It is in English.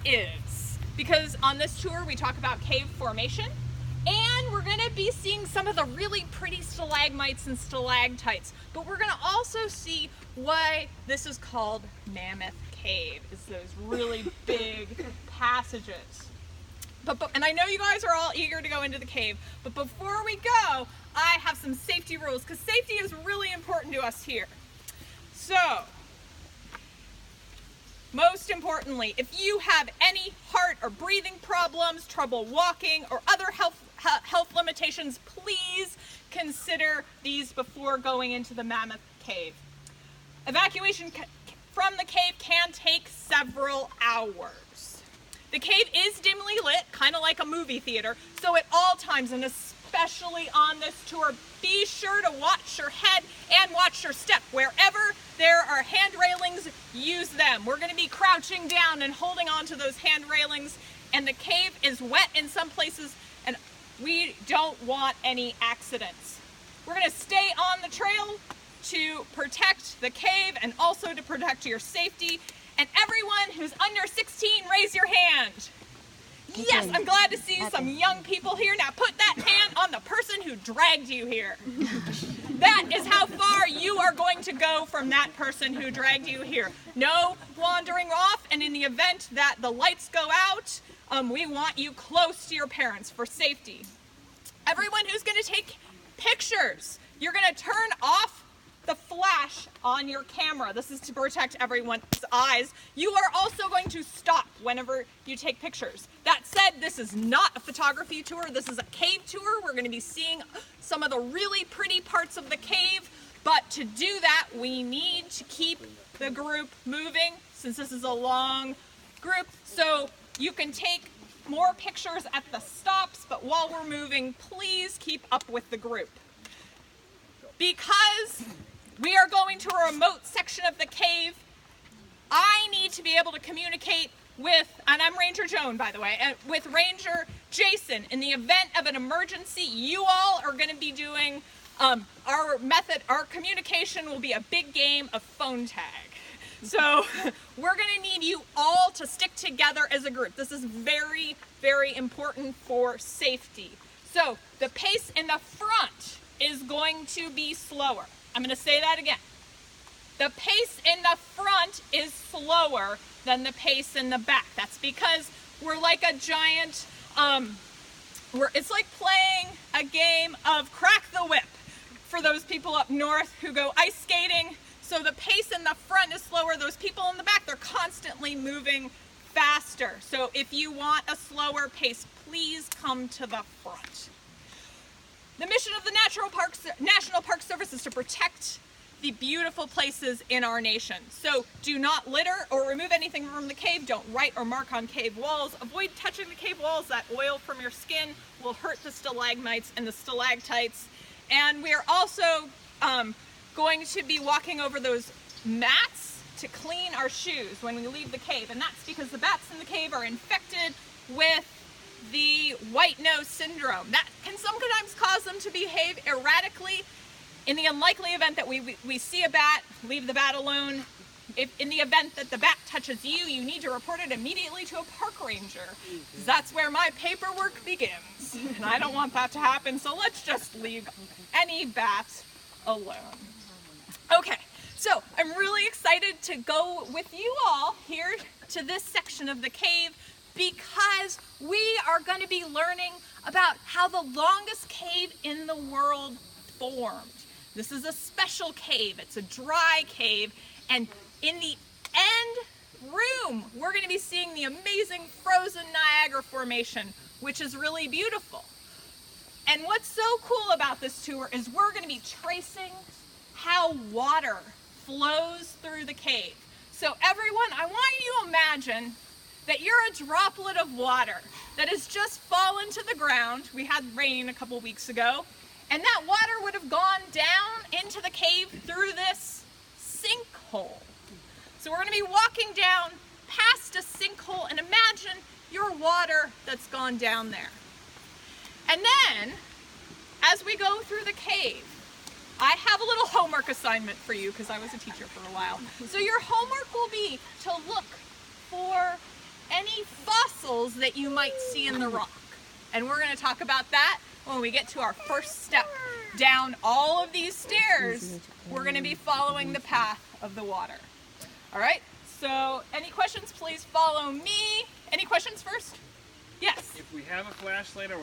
is, because on this tour we talk about cave formation, and we're going to be seeing some of the really pretty stalagmites and stalactites, but we're going to also see why this is called Mammoth Cave, is those really big passages. And I know you guys are all eager to go into the cave, but before we go, I have some safety rules, because safety is really important to us here. So, most importantly, if you have any heart or breathing problems, trouble walking, or other health limitations, please consider these before going into the Mammoth Cave. Evacuation from the cave can take several hours. The cave is dimly lit, kind of like a movie theater, so at all times, and especially on this tour, be sure to watch your head and watch your step. Wherever there are hand railings, use them. We're going to be crouching down and holding on to those hand railings, and the cave is wet in some places, and we don't want any accidents. We're going to stay on the trail to protect the cave and also to protect your safety. And everyone who's under 16, raise your hand. Yes, I'm glad to see some young people here. Now put that hand on the person who dragged you here. That is how far you are going to go from that person who dragged you here. No wandering off, and in the event that the lights go out, we want you close to your parents for safety. Everyone who's going to take pictures, you're going to turn off the flash on your camera. This is to protect everyone's eyes. You are also going to stop whenever you take pictures. That said, this is not a photography tour. This is a cave tour. We're going to be seeing some of the really pretty parts of the cave, but to do that, we need to keep the group moving since this is a long group. So you can take more pictures at the stops, but while we're moving, please keep up with the group. Because we are going to a remote section of the cave, I need to be able to communicate with, and I'm Ranger Joan, by the way, with Ranger Jason. In the event of an emergency, you all are going to be doing, our communication will be a big game of phone tag. So we're going to need you all to stick together as a group. This is very, very important for safety. So the pace in the front is going to be slower. I'm going to say that again. The pace in the front is slower than the pace in the back. That's because we're like a giant, it's like playing a game of crack the whip for those people up north who go ice skating. So the pace in the front is slower. Those people in the back, they're constantly moving faster. So if you want a slower pace, please come to the front. The mission of the National Park Service is to protect the beautiful places in our nation. So do not litter or remove anything from the cave. Don't write or mark on cave walls. Avoid touching the cave walls. That oil from your skin will hurt the stalagmites and the stalactites. And we are also going to be walking over those mats to clean our shoes when we leave the cave. And that's because the bats in the cave are infected with the white nose syndrome. That can sometimes cause them to behave erratically. In the unlikely event that we see a bat, leave the bat alone. If in the event that the bat touches you, you need to report it immediately to a park ranger. That's where my paperwork begins. And I don't want that to happen, so let's just leave any bat alone. Okay, so I'm really excited to go with you all here to this section of the cave, because we are going to be learning about how the longest cave in the world formed. This is a special cave. It's a dry cave, and in the end room, we're going to be seeing the amazing frozen Niagara Formation, which is really beautiful. And what's so cool about this tour is we're going to be tracing how water flows through the cave. So everyone, I want you to imagine that you're a droplet of water that has just fallen to the ground. We had rain a couple weeks ago, and that water would have gone down into the cave through this sinkhole. So we're going to be walking down past a sinkhole, and imagine your water that's gone down there. And then, as we go through the cave, I have a little homework assignment for you because I was a teacher for a while. So your homework will be to look for any fossils that you might see in the rock. And we're going to talk about that when we get to our first step. Down all of these stairs, we're going to be following the path of the water. All right, so any questions, please follow me. Any questions first? Yes? If we have a flashlight or